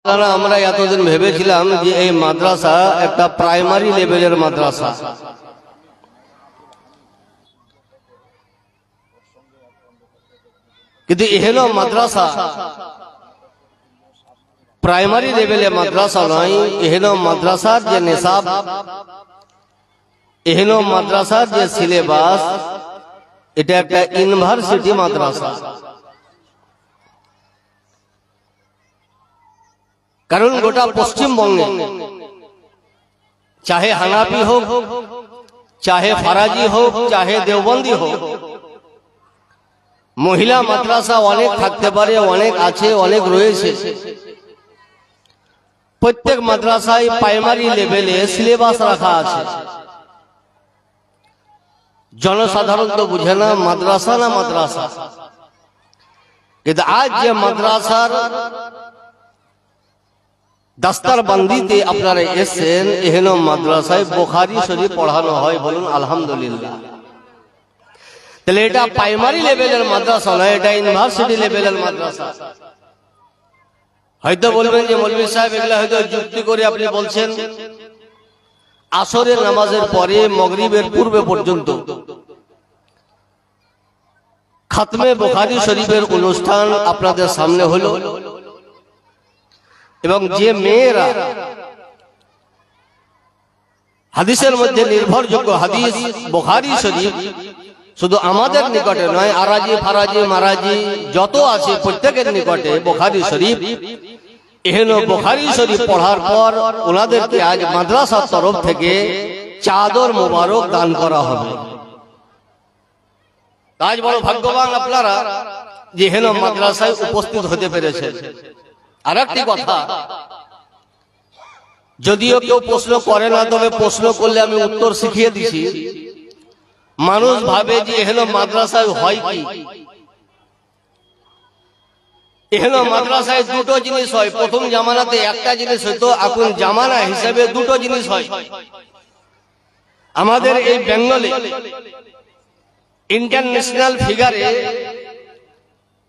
আমরা এতদিন ভেবেছিলাম যে এই মাদ্রাসা একটা প্রাইমারি লেভেলের মাদ্রাসা, কিন্তু এহেলো মাদ্রাসা প্রাইমারি লেভেলে মাদ্রাসা নয়। এহেলো মাদ্রাসার যে নিসাব, এহেলো মাদ্রাসার যে সিলেবাস, এটা একটা ইউনিভার্সিটি মাদ্রাসা। কারণ গোটা পশ্চিমবঙ্গে চাহে হানাফি হোক, চাহে ফারাজি হোক, চাহে দেওবন্দি হোক, মহিলা মাদ্রাসা অনেক থাকতে পারে, অনেক আছে, অনেক রয়েছে। প্রত্যেক মাদ্রাসায় প্রাইমারি লেভেলে সিলেবাস রাখা আছে। জনসাধারণ তো বুঝে না মাদ্রাসা না মাদ্রাসা, কিন্তু আজ যে মাদ্রাসার দাস্তার বান্দিতে আপনারা এসেছেন, এহেন মাদ্রাসায় বুখারী শরীফ পড়ানো হয়, বলুন আলহামদুলিল্লাহ। তাহলে এটা প্রাইমারি লেভেলের মাদ্রাসা নয়, এটা ইউনিভার্সিটি লেভেলের মাদ্রাসা। হয়তো বলবেন যে মৌলভী সাহেব এগুলা হয়তো যুক্তি করে আপনি বলছেন। আসরের নামাজের পরে মাগরিবের পূর্বে পর্যন্ত খাতমে বুখারী শরীফের অনুষ্ঠান আপনাদের সামনে হলো, এবং যে মেয়েরা হাদিসের মধ্যে নির্ভরযোগ্য হাদিস বুখারী শরীফ শুধু আমাদের নিকটে নয়, আরাজি ফারাজি মারাজি যত আছে প্রত্যেকের নিকটে বুখারী শরীফ, এহেন বুখারী শরীফ পড়ার পর ওনাদেরকে আজ মাদ্রাসার তরফ থেকে চাদর মোবারক দান করা হবে। আজ বড় ভাগ্যবান আপনারা যে এহেন মাদ্রাসায় উপস্থিত হতে পেরেছেন। আর একটি কথা, যদিও কেউ প্রশ্ন করে না, তবে প্রশ্ন করলে আমি উত্তর শিখিয়ে দিছি। মানুষ ভাবে যে এহেন মাদ্রাসায় হয় কি, এহেন মাদ্রাসায় দুটো জিনিস হয়। প্রথম জামানাতে একটা জিনিস হইতো, এখন জামানা হিসাবে দুটো জিনিস হয়। আমাদের এই বেঙ্গলে ইন্টারন্যাশনাল ফিগারে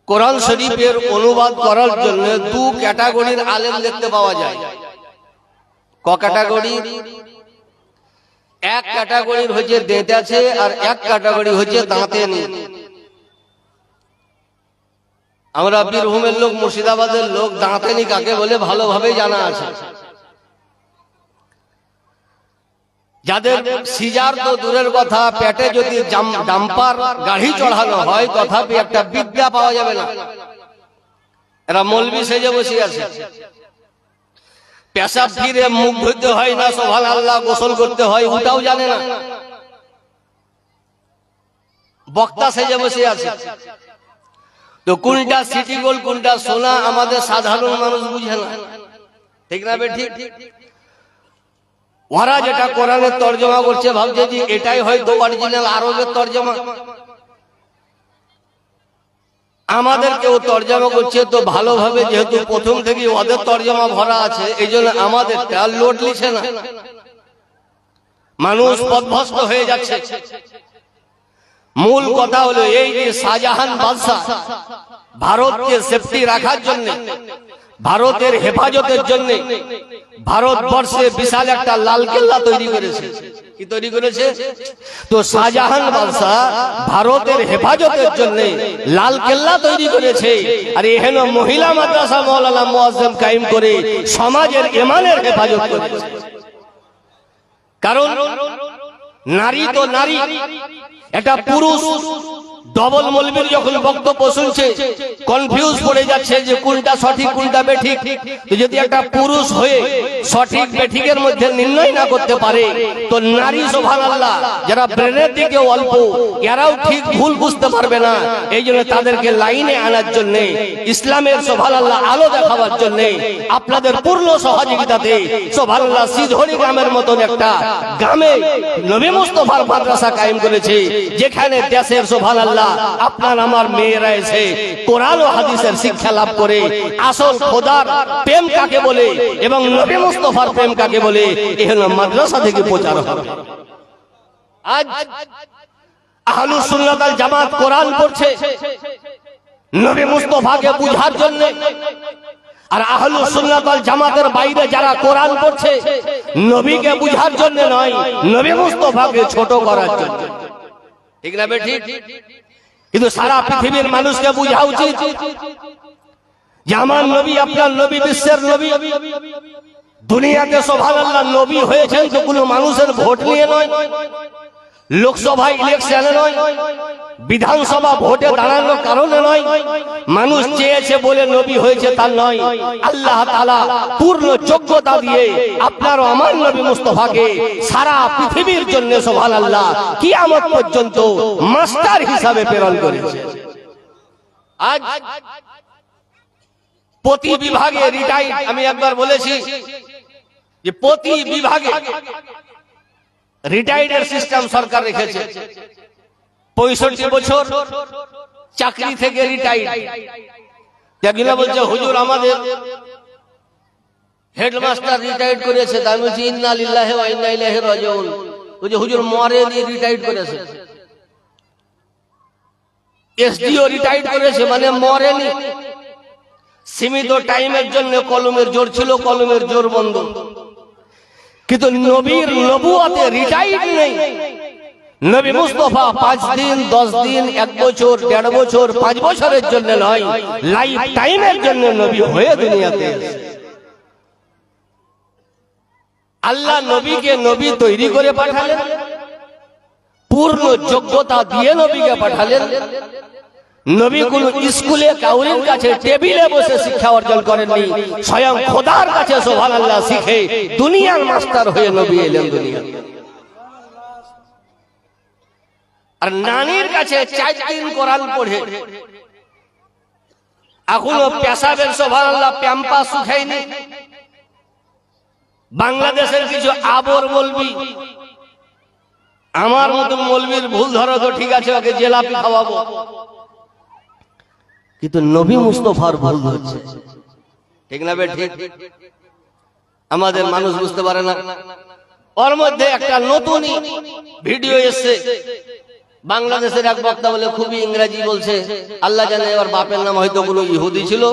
কোরআন শরীফের অনুবাদ করার জন্য দু ক্যাটাগরির আলেম দেখতে পাওয়া যায়। ক ক্যাটাগরি? এক ক্যাটাগরি হচ্ছে দাঁতে আছে, আর এক ক্যাটাগরি হচ্ছে দাঁতে নেই। আমরা বীরভূমের লোক, মুর্শিদাবাদের লোক, দাঁতে নেই কাকে বলে ভালোভাবে জানা আছে। যাদের সিজার তো দূরের কথা, পেটে যদি ডাম্পার গাড়ি চড়ানো হয় তথাপি একটা বিদ্যা পাওয়া যাবে না। এরা মৌলবি সেজে বসে আছে। পেশাব ফিরে মুখ ধুতে হয় না, সুবহানাল্লাহ গোসল করতে হয়, ওটাও জানে না। বক্তা সেজে বসে আছে। তো কোনটা সিটি গোল্ড, কোনটা সোনা, আমাদের সাধারণ মানুষ বুঝে না। ঠিক না বেঠিক? ওরা যেটা কোরআনের তর্জমা করছে ভাবছে যে এটাই হয়তো অরিজিনাল আরবের তর্জমা। আমাদের কেউ তর্জমা করছে তো ভালোভাবে, যেহেতু প্রথম থেকে ওদের তর্জমা ভরা আছে, এই জন্য আমাদের লোড লিখছে না। মানুষ পথভ্রষ্ট হয়ে যাচ্ছে। মূল কথা হলো এই যে শাহজাহান বাদশাহ ভারতকে সেফটি রাখার জন্য, ভারতের হেফাজতের জন্য ভারতবর্ষে বিশাল একটা লালকেল্লা তৈরি করেছে। কি তৈরি করেছে? তো শাহজাহান বাদশাহ ভারতের হেফাজতের জন্য লালকেল্লা তৈরি করেছে। আর এহেন মহিলা মাদ্রাসা মাওলানা মুআজ্জম কায়েম করে সমাজের ইমানের হেফাজত করেছে। কারণ নারী তো নারী, একটা পুরুষ ডবল মৌলবীর যখন বক্তব্য শুনছে কনফিউজ পড়ে যাচ্ছে যে কোনটা সঠিক কোনটা বেঠিক। তো যদি একটা পুরুষ হয়ে সঠিক বেঠিকের মধ্যে নির্ণয় না করতে পারে, তো নারী সুবহানাল্লাহ যারা ব্রেনের দিকে অল্প, এরাও ঠিক ভুল বুঝতে পারবে না। এই জন্য তাদেরকে লাইনে আনার জন্য, ইসলামের সুবহানাল্লাহ আলো দেখাবার জন্য আপনাদের পূর্ণ সহযোগিতাতে সুবহানাল্লাহ সিধরি গ্রামের মতন একটা গ্রামে নবী মুস্তাফার মাদ্রাসা কায়েম করেছে, যেখানে দেশের সুবহানাল্লাহ আপনার আমার মেয়েরা এসে কোরআন ও হাদিসের শিক্ষা লাভ করে আসল খোদার প্রেম কাকে বলে এবং নবী মুস্তাফার প্রেম কাকে বলে এহেন মাদ্রাসা থেকে প্রচার হবে। আজ আহলুস সুন্নাত ওয়াল জামাত কোরআন পড়ছে নবী মুস্তাফাকে বুঝার জন্য, আর আহলুস সুন্নাত ওয়াল জামাতের বাইরে যারা কোরআন পড়ছে নবীকে বুঝার জন্য নয়, নবী মুস্তাফাকে ছোট করার জন্য। ঠিক না ঠিক? কিন্তু সারা পৃথিবীর মানুষকে বোঝা উচিত যে আমার নবী আপনার নবী বিশ্বের নবী। দুনিয়াতে সুবহানাল্লাহ নবী হয়েছেন তো কোনো মানুষের ভোট নিয়ে নয়, লোকসভা ইলেকশনে নয়, বিধানসভা ভোটে দাঁড়ানোর কারণে নয়, মানুষ চেয়েছে বলে নবী হয়েছে তা নয়। আল্লাহ তাআলা পূর্ণ যোগ্যতা দিয়ে আপনার আমার নবী মুস্তাফাকে সারা পৃথিবীর জন্য সুবহানাল্লাহ কিয়ামত পর্যন্ত মাস্টার হিসাবে প্রেরণ করেছে। আজ প্রতি বিভাগে রিটায়ার্ড, আমি একবার বলেছি যে প্রতি বিভাগে রিটায়ার্ডের সিস্টেম সরকার রেখেছে। 65 বছর চাকরি থেকে রিটায়ার্ড। একজনা বলছে হুজুর আমাদের হেডমাস্টার রিটায়ার্ড করেছে। তাই বলছি ইন্না লিল্লাহি ওয়া ইন্না ইলাইহি রাজিউন। বলছে হুজুর মরেনি রিটায়ার্ড করেছে। এসডিও রিটায়ার্ড করেছে মানে মরেনি। সীমিত টাইমের জন্য কলমের জোর ছিল, কলমের জোর বন্ধ। কিন্তু নবীর নবুয়তে রিটায়ার্ড নেই। নবী মুস্তাফা 5 দিন 10 দিন 1 বছর 1.5 বছর 5 বছরের জন্য নয়, লাইফ টাইমের জন্য নবী হয়ে দুনিয়াতে এসেছে। আল্লাহ নবীকে নবী তৈরি করে পাঠালেন, পূর্ণ যোগ্যতা দিয়ে নবীকে পাঠালেন। নবী কোন স্কুলে কাউরির কাছে টেবিলে বসে শিক্ষা অর্জন করেননি, স্বয়ং খোদার কাছে সুবহানাল্লাহ শিখে দুনিয়ার মাস্টার হয়ে নবী এলেন দুনিয়াতে। আর নানির কাছে 4 দিন কোরআন পড়ে এখনো পেশাবের সুবহানাল্লাহ প্যাম্পাস শুকায়নি। বাংলাদেশের কিছু আবর বলবি, আমার মতো মৌলবীর ভুল ধরো তো ঠিক আছে, ওকে জেলাপি খাওয়াবো। কিন্তু নবী মুস্তাফার ভুল হচ্ছে, ঠিক না ঠিক? আমাদের মানুষ বুঝতে পারে না। ওর মধ্যে একটা নতুন ভিডিও এসছে, বাংলাদেশের এক বক্তা বলে খুবই ইংরেজি বলছে। আল্লাহ জানে ওর বাপের নাম হয়তো কোনো ইহুদি ছিল,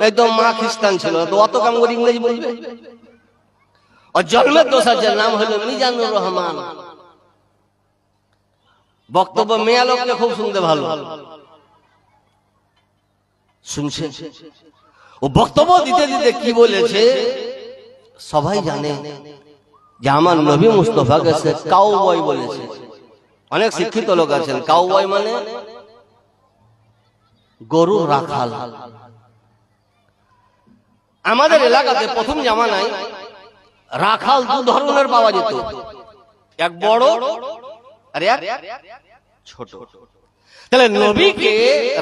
একদম মা খ্রিস্টান ছিল, তো অত কাম করে ইংরেজি বলবে। ওর জন্মের দোষ আছে, নাম হলো মিজানুর রহমান। বক্তব্য মেয়া লোককে খুব শুনতে ভালো শুনছে। ও বক্তব্য দিতে দিতে কি বলেছে সবাই জানে যে আমার নবী মুস্তাফাকে সে কাউবয় বলেছে। অনেক শিক্ষিত লোক আছেন, কাউবয় মানে গরু রাখাল। আমাদের এলাকাতে প্রথম জামানায় রাখাল 2 ধরনের পাওয়া যেত, এক বড় আর এক ছোট। তাহলে নবীকে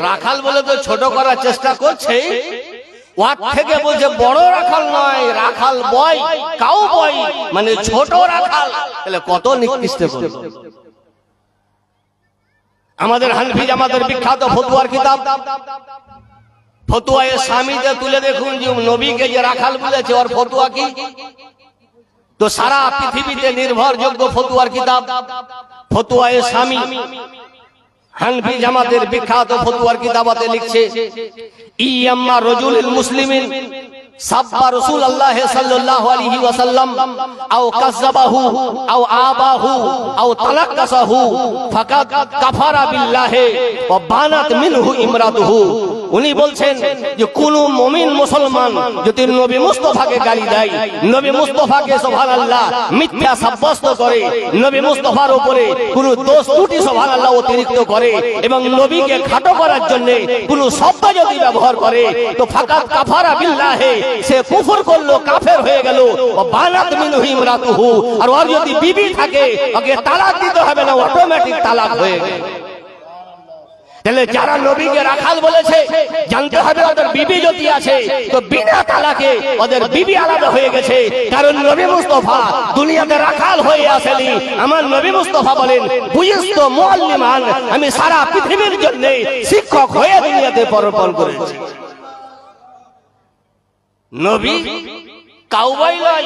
রাখাল বলে তো ছোট করার চেষ্টা করছে, ওয়ার থেকে বলছে বড় রাখাল নয়, রাখাল বয়, কাউ বয় মানে ছোট রাখাল। তাহলে কত নিকৃষ্ট। আমাদের হানফি জামাতের বিখ্যাত ফতোয়ার কিতাব ফতোয়ায়ে শামীতে তুলে দেখুন যে নবীকে যে রাখাল বলেছে ওর ফতোয়া কি। তো সারা পৃথিবীতে নির্ভরযোগ্য ফতোয়ার কিতাব ফতোয়ায়ে শামী, হানফি জামাতের বিখ্যাত ফতোয়ার কিতাবাতে লিখছে ইয়াম্মা রাজুলুল মুসলিমিন সাব্বা রাসূলুল্লাহ সাল্লাল্লাহু আলাইহি ওয়াসাল্লাম আও কাযাবাহু আও আবাহু আও তালাক্কাসাহু ফাকাদ কাফারা বিল্লাহি ওয়া বানাত মিনহু ইমরাতুহু। উনি বলছেন যে কোন মুমিন মুসলমান যদি নবী মুস্তাফাকে গালি দেয়, নবী মুস্তাফাকে সুবহানাল্লাহ মিথ্যা সাব্যস্ত করে, নবী মুস্তাফার উপরে কোন দোষ ত্রুটি সুবহানাল্লাহ অতিরিক্ত করে এবং নবীকে খাটো করার জন্য কোন শব্দ যদি ব্যবহার করে, তো ফাকাদ কাফারা বিল্লাহি, সে কুফর করলো, কাফের হয়ে গেল। বানাত মিনহু ইমরাতুহু, আর ওর যদি বিবি থাকে ওকে তালাক দিতে হবে না, অটোমেটিক তালাক হয়ে গেল। তাহলে যারা নবীকে রাখাল বলেছে জানতে হবে ওদের বিবি যদি আছে তো বিনা তালাকে ওদের বিবি আলাদা হয়ে গেছে, কারণ নবী মুস্তাফা দুনিয়াতে রাখাল হয়ে আসেনি। আমার নবী মুস্তাফা বলেন বুইস্তু মুআল্লিমান, আমি সারা পৃথিবীর জন্য শিক্ষক হয়ে দুনিয়াতে পদার্পণ করেছি। নবী কাউবয় নয়,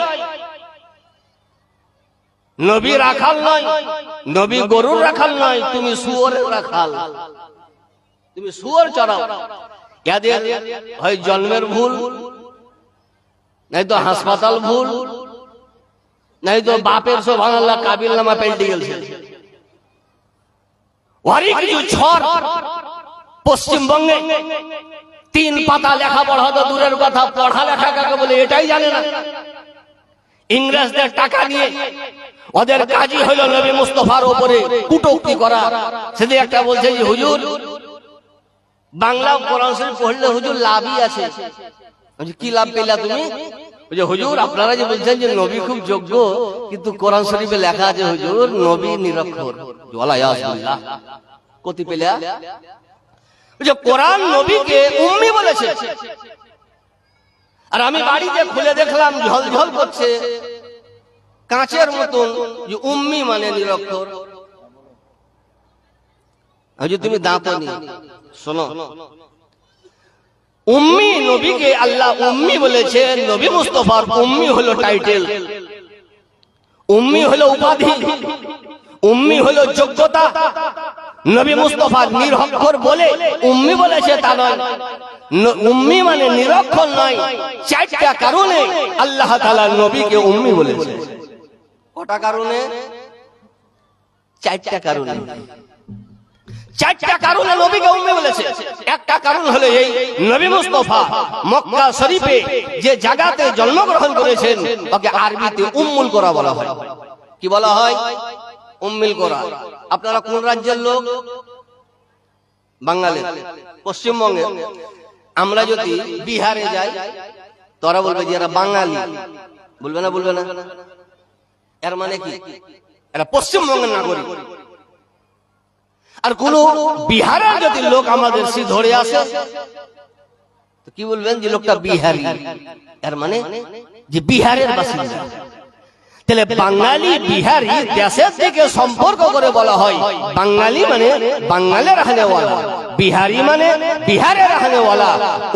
নবী রাখাল নয়, নবী গরুর রাখাল নয়, তুমি শুয়োরের রাখাল, তুমি শুয়োর চড়াও। এদের হয় জন্মের ভুল, নাই তো হাসপাতাল ভুল, নাই তো বাপের সুবহানাল্লাহ কাবিল নামা পেল্টে গেছে। ওরই কিছু ছড় পশ্চিমবঙ্গে 3 পাতা লেখাপড়া তো দূরের কথা, পড়ালেখা কাকে বলে এটাই জানে না। ইংরেজদের টাকা নিয়ে ওদের কাজই হলো নবী মুস্তাফার উপরে কটূক্তি করা। সেদিন একটা বলছে যে হুজুর বাংলা কোরআন শরীফ পড়লে হুজুর লাভই আছে। কি লাভ পেলা তুমি? হুজুর আপনারা যে বলছেন যে নবী খুব যোগ্য, কিন্তু কোরআন শরীফে লেখা আছে হুজুর নবী নিরক্ষর। কতি পেলা? কোরআন নবীকে উম্মি বলেছে, আর আমি বাড়িতে খুলে দেখলাম ঝলঝল করছে কাঁচের মতন যে উম্মি মানে নিরক্ষর। তুমি দাঁত নি শোনো, উম্মি নবীকে আল্লাহ উম্মি বলেছে। নবী মুস্তাফার উম্মি হলো টাইটেল, উম্মি হলো উপাধি, উম্মি হলো যোগ্যতা। নবী মুস্তাফা নিরক্ষর বলে উম্মি বলেছে তা নয়। উম্মি মানে নিরক্ষর নয়। 4টা কারণে আল্লাহ তাআলা নবীকে উম্মি বলেছে। কটা কারণে? 4টা কারণে। 4টা কারণে নবীকে উম্মি বলেছে। একটা কারণ হলো এই, নবী মুস্তাফা মক্কা শরীফে যে জায়গাতে জন্মগ্রহণ করেছেন ওকে আরবিতে উম্মুল কোরা বলা হয়। কি বলা হয়? উম্মুল কোরা। আপনারা কোন রাজ্যের লোক? বাঙালি। পশ্চিমবঙ্গে। আমরা যদি বিহারে যাই তোরা বলবে যে এরা বাঙালি, বলবে না? বলবে না? এর মানে কি? এরা পশ্চিমবঙ্গের নাগরিক। আর কোন বিহারের যদি লোক আমাদের ধরে আসে তো কি বলবেন? যে লোকটা বিহারি। এর মানে যে বিহারের বাসিন্দা। তাহলে বাঙালি বিহারি দেশের থেকে সম্পর্ক করে বলা হয় বাঙালি মানে বাঙালির रहनेवाला, বিহারি মানে বিহারের रहनेवाला,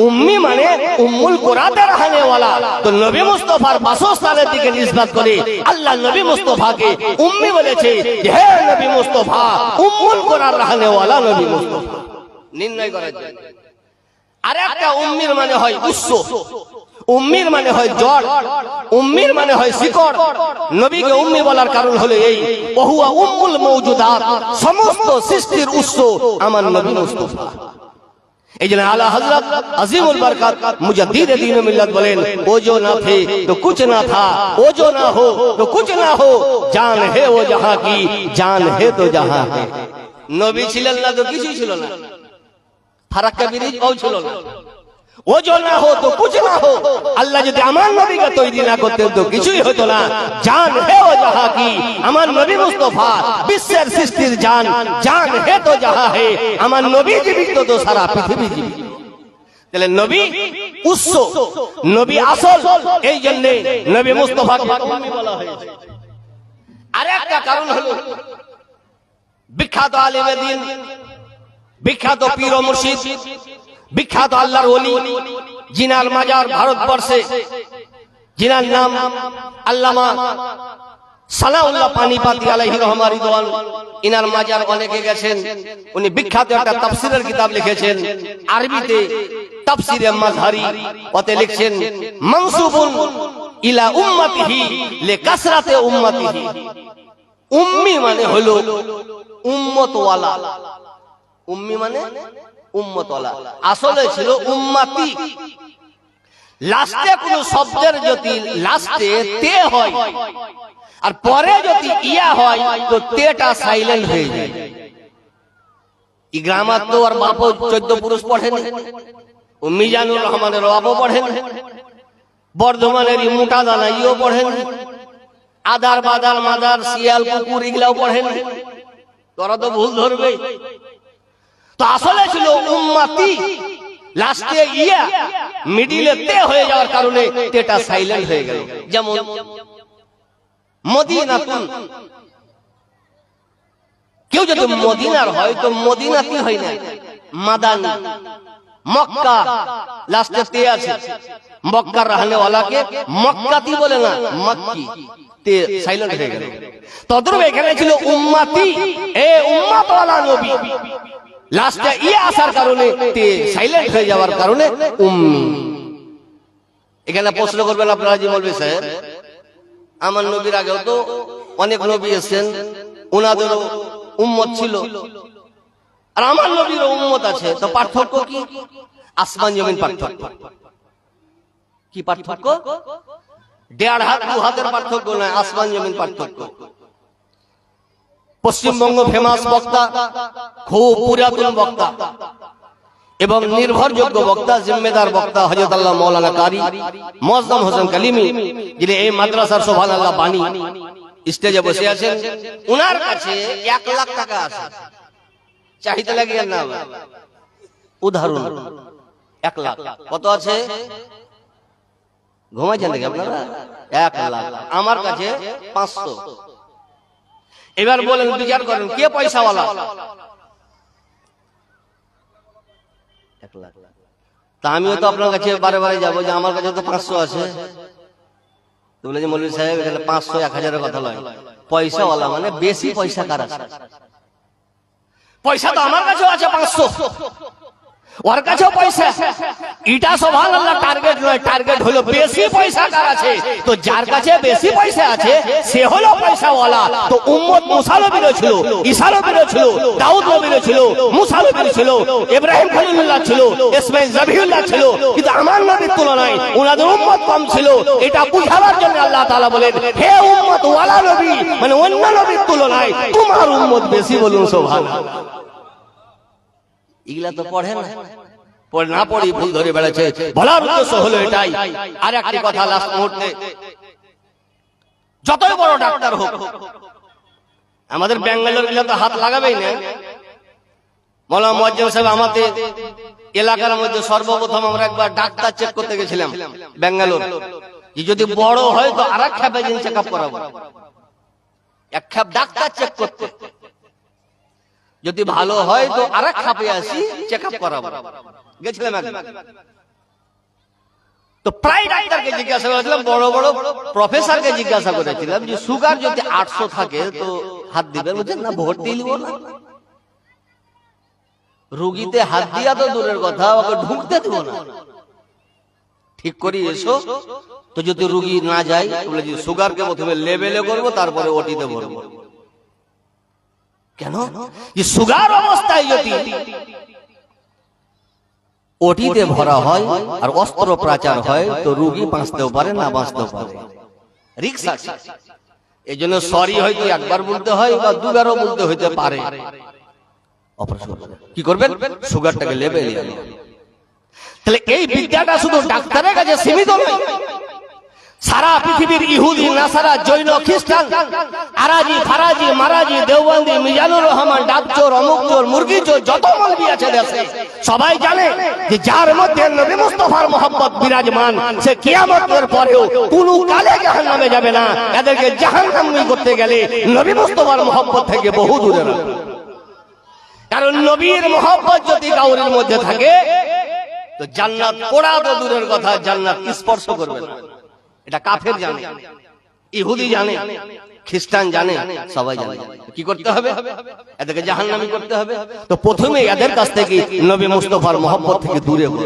উম্মি মানে উম্মুল কোরাতে रहनेवाला। তো নবী মুস্তাফার বাসস্থানের দিকে নিসবত করে আল্লাহ নবী মুস্তাফাকে উম্মি বলেছে। হে নবী মুস্তাফা উম্মুল কোরার रहनेवाला নবী মুস্তাফা নির্ণয় করা যায়। আরেকটা উম্মির মানে হয় উৎস, উম্মির মানে হয় জড়, উম্মির মানে হয় শিকড়। নবীকে উম্মি বলার কারণ হলো এই, ওহুয়া উম্মুল মওজুদাত, সমস্ত সৃষ্টির উৎস আমার নবী মুস্তাফা। এইজন্য আলা হযরত আজিমুল বরকত মুজাদ্দিদ দ্বীন ও মিল্লাত বলেন, ও जो ना थे तो कुछ ना था, वो जो ना हो तो कुछ ना हो, जान है वो जहां की, जान है तो जहां है। নবী ছিলেন না তো কিছুই ছিল না, ফারাক্কা ব্রিজ ও ছিল না। ও जो ना हो तो कुछ ना हो, আল্লাহ যদি আমার নবীকে তৈরি না করতেন তো কিছুই হতো না। জান হে ও জাহা কি, আমার নবী মুস্তাফা বিশ্বের সৃষ্টির জান, জান হে তো জাহা হে, আমার নবী জীবিত তো সারা পৃথিবী জীবিত। তাহলে নবী উৎস, নবী আসল, এই জন্য নবী মুস্তাফাকে উম্মি বলা হয়েছে। আরেকটা কারণ হলো বিখ্যাত আলেমে দ্বীন, বিখ্যাত পীর ও মুর্শিদ, বিখ্যাত আল্লাহর ওলি, জিনার মাজার ভারতবর্ষে, জিনার নাম আল্লামা সানাউল্লাহ পানিপাতি আলাইহি রহমা রিদওয়ান। ইনার মাজার অনেকে গেছেন। উনি বিখ্যাত একটা তাফসীরের কিতাব লিখেছেন আরবিতে, তাফসীরে মাযহারি। ওতে লিখছেন মানসুবুন ইলা উম্মতিহি লিকাসরাতে উম্মতিহি। উম্মি মানে হলো উম্মতওয়ালা, উম্মি মানে উম্মতওয়ালা, আসলে ছিল উম্মতি। লাস্টে কোন শব্দের যদি লাস্টে তে হয় আর পরে যদি ইয়া হয় তো তেটা সাইলেন্ট হয়ে যায়। এই গ্রামার তো আর বাপ 14 পুরুষ পড়েন, ও মিজানুর রহমানের বাপও পড়েন, বর্ধমানের মোটা দানা ইও পড়েন, আদার বাদার মাদার শিয়াল কুকুর এগুলাও পড়েন। তোরা তো ভুল ধরবে। তো আসলে ছিল উম্মতি, লাস্টে ইয়া মিডিলে তে হয়ে যাওয়ার কারণে তেটা সাইলেন্ট হয়ে গেল। যেমন মদিনাতুন, কেউ যদি মদিনার হয় তো মদিনাতি হয় না, মাদানী। মক্কা লাস্টে তে আছে, মক্কার रहनेवालाকে মক্কাতি বলে না, মক্কি, তে সাইলেন্ট হয়ে গেল। তদ্রূপ এখানে ছিল উম্মতি, এ উম্মতওয়ালা নবী, লাস্টে ইয়া আসার কারণে তে সাইলেন্ট হয়ে যাওয়ার কারণে উম্মি। এখানে প্রশ্ন করবেন আপনারা জি মৌলভী সাহেব, আমার নবীর আগেও তো অনেক নবী এসেছেন, ওনাদেরও উম্মত ছিল, আর আমার নবীরও উম্মত আছে, তো পার্থক্য কি? আসমান জমিন পার্থক্য। কি পার্থক্য? 1.5 হাত 2 হাতের পার্থক্য নয়, আসমান জমিন পার্থক্য। পশ্চিমবঙ্গ ফেমাস বক্তা, খুব পুরাতন বক্তা এবং নির্ভরযোগ্য বক্তা, জিম্মেদার বক্তা হযরত আল্লাহ মাওলানা কারি মুআজ্জম হোসেন কালিমি, যিনি এই মাদ্রাসার সুবহানাল্লাহ বাণী, স্টেজে বসে আছেন। ওনার কাছে 1 লাখ টাকা আছে, চাহিদা লাগে না, উদাহরণ 1 লাখ। কত আছে? ঘুমাইছেন নাকি আপনারা? 1 লাখ। আমার কাছে 500। এবার বলেন, বিচার করেন কে পয়সাওয়ালা? 1 লাখ। তা আমিও তো আপনার কাছে বারে বারে যাবো যে আমার কাছে তো 500 আছে। তো বলে যে মৌলভী সাহেব এখানে 500 1000 কথা নয়, পয়সাওয়ালা মানে বেশি পয়সা কার আছে? পয়সা তো আমার কাছেও আছে 500, ওর কাছেও পয়সা। এটা সুবহানাল্লাহ টার্গেট নয়, টার্গেট হলো বেশি পয়সা কার আছে। তো যার কাছে বেশি পয়সা আছে সে হলো পয়সাওয়ালা। তো উম্মত মুসা নবীরও ছিল, ঈসা নবীরও ছিল, দাউদ নবীরও ছিল, মুসা নবীরও ছিল, ইব্রাহিম খলিলুল্লাহ ছিল, ইসমাঈল জবিহুল্লাহ ছিল, কিন্তু আমার নবীর তুলনায় ওনাদের উম্মত কম ছিল। এটা বুঝাবার জন্য আল্লাহ তাআলা বলেন, হে উম্মত ওয়ালা নবী, মানে অন্য নবীর তুলনায় তোমার উম্মত বেশি, বলুন সুবহানাল্লাহ। এগুলা তো পড়ে না, না পড়ি ভুল ধরে বেড়াচ্ছে। বলার উদ্দেশ্য হলো এটাই। আর একটি কথা লাস্ট মুহূর্তে, যতই বড় ডাক্তার হোক, আমাদের ব্যাঙ্গালোর গুলো তো হাত লাগাবেই না। মাওলানা মুয়াজ্জিম সাহেব, আমাদের এলাকার মধ্যে সর্বপ্রথম আমরা একবার ডাক্তার চেক করতে গেছিলাম ব্যাঙ্গালোর। যদি বড় হয় তো আর এক খ্যাপে চেক আপ করাবো, এক খ্যাপ ডাক্তার চেক করতে, যদি ভালো হয় তো আর এক খাপে আসি চেক আপ করাবো। গেছিলাম একবার, তো প্রায় ডাক্তারকে জিজ্ঞাসা করেছিলাম, বড় বড় প্রফেসরকে জিজ্ঞাসা করেছিলাম যে সুগার যদি 800 থাকে তো হাত দিবেন? বলছেন না, ভোট দিয়ে নিব না। রোগীতে হাত দিয়া তো দূরের কথা, ওকে ঢুকতে দেব না। ঠিক করি এসো, তো যদি রোগী না যায় বলে যে সুগারকে প্রথমে লেভেলে করবো, তারপরে ওটিতে ভরবো। কেন? যে সুগার অবস্থায় যদি ওটিতে ভরা হয় আর অস্ত্রোপচার হয় তো রোগী বাঁচতেও পারে, না বাঁচতেও পারে, রিস্ক আছে। এই জন্য সরি হয়তো একবার বলতে হয় বা 2 বারও বলতে হইতে পারে। অপারেশন কি করবেন? সুগারটাকে লেভেলে আনবেন। তাহলে এই বিদ্যাটা শুধু ডাক্তারের কাছে সীমিত নয়, সারা পৃথিবীর ইহুদি, নাসারা, জৈন, খ্রিস্টান, আরাজি, ফারাজি, মারাজি, দেওবন্দি, মিজানুর রহমান, ডাবচোর, অমুকচোর, মুরগিচোর, যত মৌলবি আছে দেশে, সবাই জানে যে যার মধ্যে নবী মুস্তাফার মহব্বত বিরাজমান, সে কিয়ামতের পরেও কোনো কালে জাহান্নামে যাবে না। এদেরকে জাহান্নামী করতে গেলে নবী মুস্তাফার মহব্বত থেকে বহু দূরে রাখবে। কারণ নবীর মহব্বত যদি কাউরির মধ্যে থাকে তো জান্নাত পোড়া তো দূরের কথা, জান্নাত স্পর্শ করবে না। এটা কাফের জানে, ইহুদি জানে, খ্রিস্টান জানে, সবাই জানে। কি করতে হবে? এদেরকে জাহান্নামী করতে হবে। তো প্রথমে এদের কাছ থেকে নবী মুস্তাফার মহব্বত থেকে দূরে হও।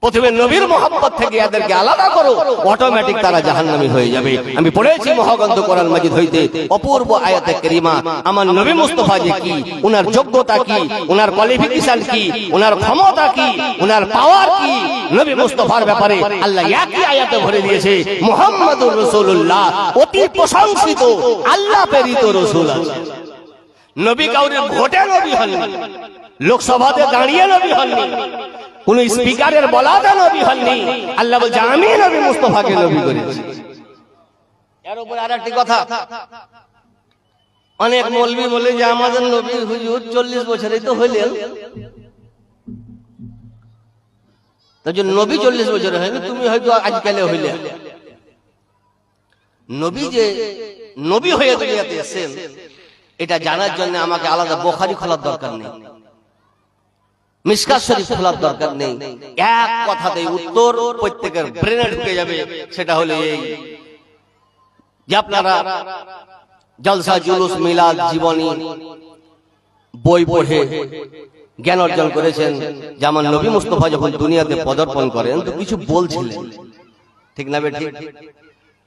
প্রথমে নবীর মহব্বত থেকে এদেরকে আলাদা করো, অটোমেটিক তারা জাহান্নামী হয়ে যাবে। আমি পড়েছি মহাগ্রন্থ কোরআন মাজিদ হইতে অপূর্ব আয়াতে কারিমা, আমার নবী মুস্তাফা যে কি, উনার যোগ্যতা কি, উনার কোয়ালিফিকেশন কি, উনার ক্ষমতা কি, উনার পাওয়ার কি, নবী মুস্তাফার ব্যাপারে আল্লাহ একই আয়াতে ভরে দিয়েছে, মুহাম্মাদুর রাসূলুল্লাহ অতি প্রশংসিত আল্লাহ প্রেরিত রাসূল আছে। নবী কাউরে ভোটে নবী হননি, লোকসভাতে দাঁড়িয়ে নবী হননি, কোন স্পিকারের বলাতে নবী হননি। আল্লাহ বলছে আমি নবী মুস্তাফাকে নবী করেছি। এর উপর আরেকটি কথা, অনেক মৌলবি বলে যে আমাদের নবী হুজুর 40 বছরই তো হইলেন, তাই যে নবী 40 বছর হয়নি, তুমি হয়তো আজকালে হইলে। নবী যে নবী হয়ে দুনিয়াতে এসেছেন এটা জানার জন্য আমাকে আলাদা বুখারী খোলার দরকার নেই, মিশকাত শরীফ খোলার দরকার নেই। এক কথাতেই উত্তর প্রত্যেকের ব্রেনে ঢুকে যাবে। সেটা হলো এই যে আপনারা জলসা, জুলুস, মিলাদ, জীবনী বই পড়ে জ্ঞান অর্জন করেছেন যে আমার নবী মুস্তাফা যখন দুনিয়াতে পদার্পণ করেন তো কিছু বলছিলেন, ঠিক না বেঠিক?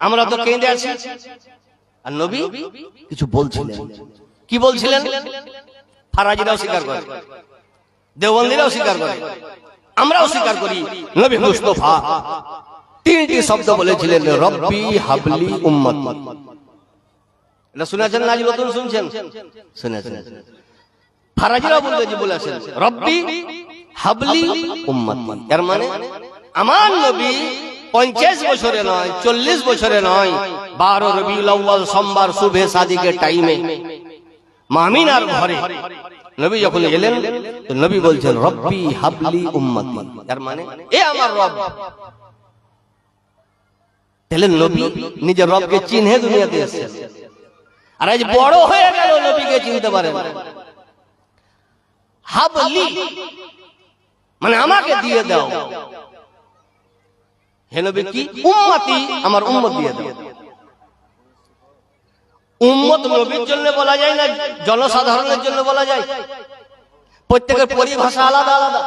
আমরা তো কেঁদে আছি, আর নবী কিছু বলছিলেন। কি বলছিলেন? ফারাজিরাও স্বীকার করে, দেওবন্দিরাও স্বীকার করে, আমরাও স্বীকার করি। নবী মুস্তাফা তিনটি শব্দ বলেছিলেন, রব্বি হাবলি উম্মত। এটা শুনেছেন না? আজ নতুন শুনছেন? শুনেছেন। ফারাজিরাও বলেছেন রব্বি হাবলি উম্মত। এর মানে আমার নবী 50 বছরে নয়, 40 বছরে নয়, 12 রবিউল আউয়াল সোমবার সুবহে সাদিকের টাইমে মামিনার ঘরে নবী যখন এলেন তো নবী বলছেন রব্বি হাবলি উম্মতি। এর মানে এ আমার রব। তাহলে নবী নিজের রবকে চিনে দুনিয়াতে এসেছেন, আর আজ বড় হয়ে গেল নবীকে চিনতে পারে না। হাবলি মানে আমাকে দিয়ে দাও, হে নবী কি? উম্মতি, আমার উম্মত দিয়ে দাও। উম্মত নবীর জন্য বলা যায় না জনসাধারণের জন্য বলা যায়? প্রত্যেকের পরিভাষা আলাদা আলাদা।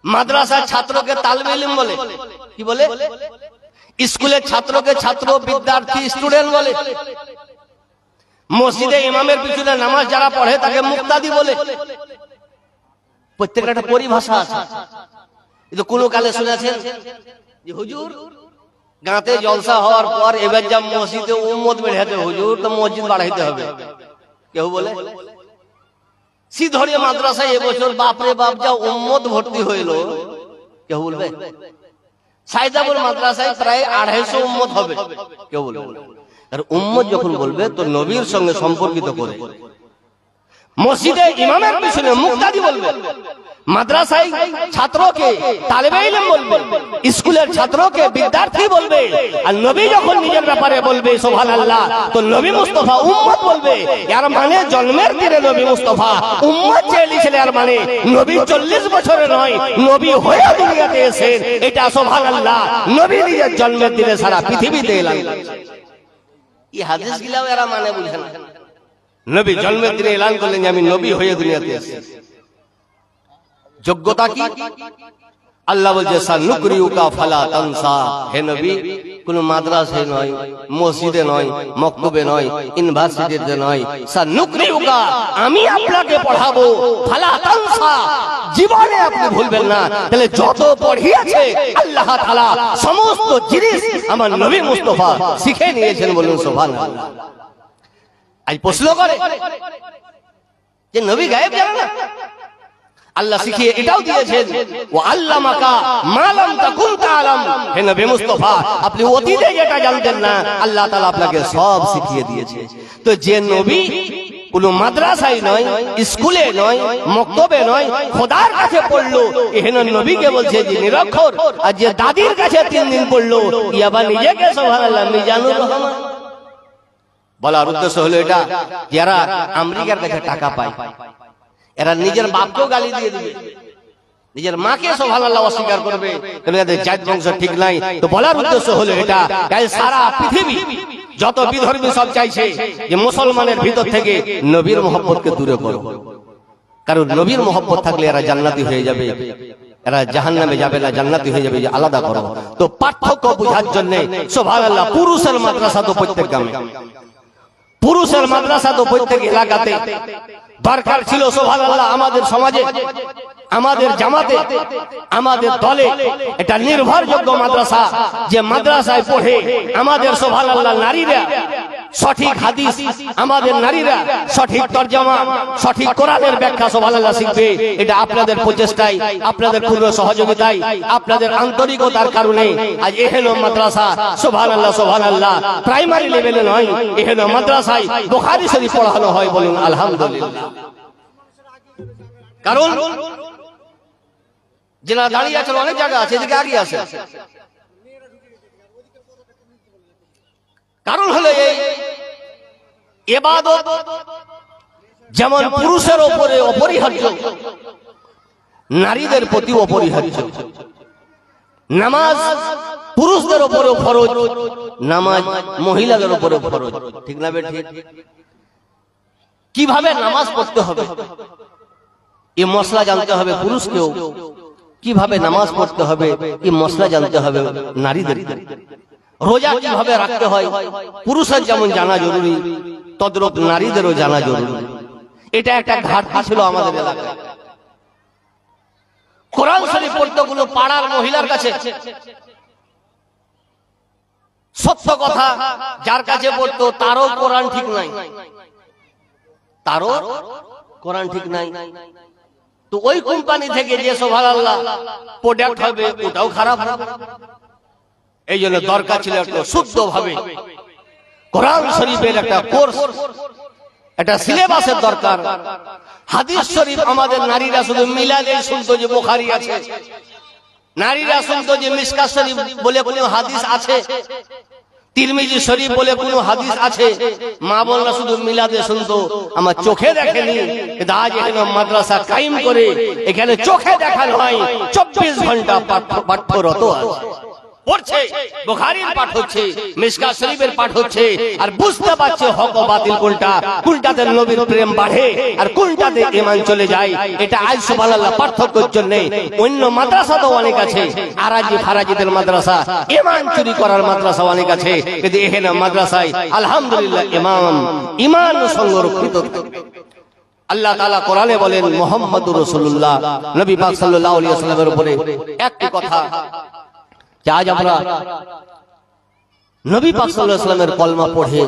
মাদ্রাসার ছাত্রকে তালবে ইলম বলে, কি বলে? স্কুলের ছাত্রকে ছাত্র, বিদ্যার্থী, স্টুডেন্ট বলে। মসজিদে ইমামের পিছনে নামাজ যারা পড়ে তাকে মুক্তাদি বলে। প্রত্যেকের একটা পরিভাষা আছে। কিন্তু কোন কালে শুনেছেন যে হুজুর গাঁতে জলসা হওয়ার পর এবার যা মসজিদে উম্মত বেড়েছে, হুজুর তো মসজিদ বাড়াইতে হবে, কেউ বলে? সিধরিয়া মাদ্রাসায় এবছর বাপরে বাপ যা উম্মত ভর্তি হইল, কেউ বলবে? সাইদাবুল মাদ্রাসায় প্রায় 250 উম্মত হবে, কেউ বলবে? আর উম্মত যখন বলবে তো নবীর সঙ্গে সম্পর্কিত করে। মসজিদে ইমামের পিছনে মুক্তাদি বলবে, মাদ্রাসায় ছাত্রকে তালেবে ইলম বলবে, স্কুলের ছাত্রকে বিদ্যার্থী বলবে। আর নবী যখন নিজের ব্যাপারে বলবে সুবহানাল্লাহ, তো নবী মুস্তাফা উম্মত বলবে। এর মানে জন্মের দিনে নবী মুস্তাফা উম্মত চেয়েছিলেন, এর মানে নবী 40 বছরে নয়, নবী হয়ে দুনিয়াতে এসেছেন। এটা সুবহানাল্লাহ, নবী নিজের জন্মের দিনে সারা পৃথিবীতে এলেন। এই হাদিস গুলাও এরা মানে বুঝে না। নবী জন্মের দিনে এলান করলেন যে আমি নবী হয়ে দুনিয়াতে এসেছি। যোগ্যতা কি? আল্লাহ বলছে সানুকরিউকা ফালা তানসা। হে নবী, কোন মাদ্রাসায় নয়, মসজিদে নয়, মক্তবে নয়, ইউনিভার্সিটিতে নয়, সানুকরিউকা আমি আপনাকে পড়াবো, ফালা তানসা জীবনে আপনি ভুলবেন না। তাহলে যত পড়িয়েছে আল্লাহ তাআলা সমস্ত জিনিস আমার নবী মুস্তাফা শিখে নিয়েছেন, বলুন সুবহানাল্লাহ। আজ প্রশ্ন করে যে নবী গায়েব জানে না? আল্লাহ শিখিয়ে এটাও দিয়েছেন, ও আল্লামাকা মা লাম তাকুন তাআলাম। হে নবী মুস্তাফা, আপনি অতীতে যেটা জানতেন না আল্লাহ তাআলা আপনাকে সব শিখিয়ে দিয়েছে। তো যে নবী কোন মাদ্রাসায় নয়, স্কুলে নয়, মক্তবে নয়, খোদার কাছে পড়লো, এহেন নবীকে বলছে যে নিরক্ষর। আর যে দাদির কাছে 3 দিন পড়লো, ইয়াবা নিজেকে সুবহানাল্লাহ মিজানুর রহমান বলার উদ্দেশ্য হলো এটা, যারা আমেরিকার কাছে টাকা পায় এরা নিজের বাপকেও গালি দিয়ে দিবে, নিজের মাকে সুবহানাল্লাহ অস্বীকার করবে, এদের জাত বংশ ঠিক নাই। তো বলার উদ্দেশ্য হলো এটা, তাই সারা পৃথিবী যত বিধর্মী সব চাইছে যে মুসলমানের ভিতর থেকে নবীর মহব্বতকে দূরে করো, কারণ নবীর মহব্বত থাকলে এরা জান্নাতি হয়ে যাবে, এরা জাহান্নামে যাবে না, জান্নাতি হয়ে যাবে। যে আলাদা করো। তো পার্থক্য বোঝার জন্য সুবহানাল্লাহ পুরুষের মাদ্রাসা তো প্রত্যেক গ্রামে, পুরুষের মাদ্রাসা তো প্রত্যেক এলাকাতে দরকার ছিল। সুবহানাল্লাহ আমাদের সমাজে, আমাদের জামাতে, আমাদের দলে এটা নির্ভরযোগ্য মাদ্রাসা, যে মাদ্রাসায় পড়ে আমাদের সুবহানাল্লাহ নারীরা সঠিক হাদিস, আমাদের নারীরা সঠিক তরজমা, সঠিক কোরআনের ব্যাখ্যা সুবহানাল্লাহ শিখবে। এটা আপনাদের প্রচেষ্টায়, আপনাদের পূর্ণ সহযোগিতায়, আপনাদের আন্তরিকতার কারণে আজ এহেন মাদ্রাসা সুবহানাল্লাহ সুবহানাল্লাহ প্রাইমারি লেভেলে নয়, এহেন মাদ্রাসায় বুখারী শরীফ পড়ানো হয়, বলুন আলহামদুলিল্লাহ। কারণ যারা দাঁড়িয়ে আছেন অনেক জায়গা আছে, এদিকে আগে আছে। কারণ হলো এই ইবাদত যেমন পুরুষের উপরে অপরিহার্য, নারীদের প্রতি অপরিহার্য। নামাজ পুরুষদের উপরে ফরজ, নামাজ মহিলাদের উপরে ফরজ, ঠিক না বেঠিক? কিভাবে নামাজ পড়তে হবে এই মশলা জানতে হবে পুরুষকেও, কিভাবে নামাজ পড়তে হবে এই মশলা জানতে হবে নারীদের। রোজা কিভাবে রাখতে হয় পুরুষের যেমন জানা জরুরি, তদ্রূপ নারীদেরও জানা জরুরি। এটা একটা ঘাটতি ছিল আমাদের এলাকায়। কোরআন শরীফ পড়তে গুলো পাড়ার মহিলার কাছে, সত্য কথা যার কাছে পড়তো তারও কোরআন ঠিক নাই, তারও কোরআন ঠিক নাই। তো ওই কোম্পানি থেকে যে সুবহানাল্লাহ প্রোডাক্ট হবে ওটাও খারাপ হবে। এই জন্য দরকার ছিল একটা শুদ্ধ ভাবে কোরআন শরীফের একটা কোর্স, একটা সিলেবাসের দরকার। হাদিস শরীফ আমাদের নারীরা শুধু মিলাদে শুনতো যে বুখারী আছে, নারীরা শুনতো যে মিশকাত শরীফ বলে কোনো হাদিস আছে, তিরমিজি শরীফ বলে কোনো হাদিস আছে। মা বোনরা শুধু মিলাদে শুনতো, আমার চোখে দেখেনি। কিন্তু আজ এখানে মাদ্রাসা কায়েম করে এখানে চোখে দেখা নয় 24 ঘন্টা পাঠ্যরত আছে, পড়ছে, বুখারীর পাঠ হচ্ছে, মিশকাত শরীফের পাঠ হচ্ছে, আর বুঝতে পারছে হক ও বাতিল কোনটা, কোনটাতে নবীর প্রেম বাড়ে আর কোনটাতে ঈমান চলে যায়। এটা আজ সুবহানাল্লাহ পার্থক্যের জন্য অন্য মাদ্রাসা তো অনেক আছে, আরাজি ফারাজিদের মাদ্রাসা, ঈমান চুরি করার মাদ্রাসা অনেক আছে, কিন্তু এখানে মাদ্রাসায় আলহামদুলিল্লাহ ঈমান সংরক্ষিত। আল্লাহ তাআলা কোরআনে বলেন মুহাম্মদুর রাসূলুল্লাহ, নবী পাক সাল্লাল্লাহু আলাইহি ওয়াসাল্লামের উপরে একটি কথা, আজ আমরা নবী পাক সাল্লাল্লাহু আলাইহি ওয়াসাল্লামের কলমা পড়ে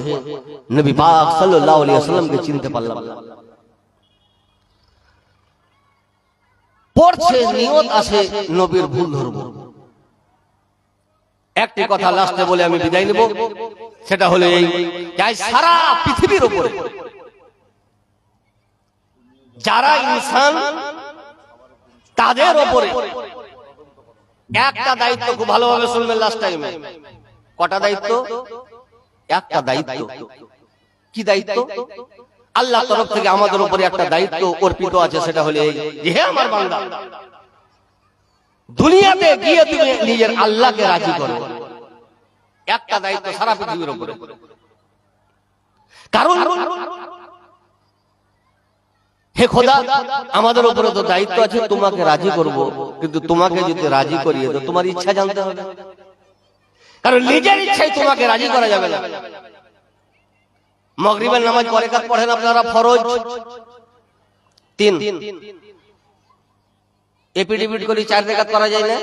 নবী পাক সাল্লাল্লাহু আলাইহি ওয়াসাল্লামকে চিনতে পারলাম। পড়ছে নিয়ত আছে নবীর ভুল ধরব। একটি কথা লাস্টে বলে আমি বিদায় নেব, সেটা হলো এই, সারা পৃথিবীর উপরে যারা ইনসান তাদের উপরে একটা দায়িত্ব, খুব ভালোভাবে শুনবেন লাস্ট টাইমে। কটা দায়িত্ব? একটা দায়িত্ব। কি দায়িত্ব? আল্লাহর তরফ থেকে আমাদের উপরে একটা দায়িত্ব অর্পিত আছে, সেটা হলো এই যে হে আমার বান্দা, দুনিয়াতে গিয়ে তুমি নিজের আল্লাহকে রাজি করো। একটা দায়িত্ব সারা পৃথিবীর উপরে। কারণ হে খোদা, আমাদের উপরে তো দায়িত্ব আছে তোমাকে রাজি করব, কিন্তু তোমাকে যদি রাজি করিয়ে তো তোমার ইচ্ছা জানতে হবে, কারণ নিজের ইচ্ছায় তোমাকে রাজি করা যাবে না। মাগরিবের নামাজ কয় রাকাত পড়েন আপনারা? ফরজ 3, এপিডিবিট করে 4 রাকাত করা যায় না?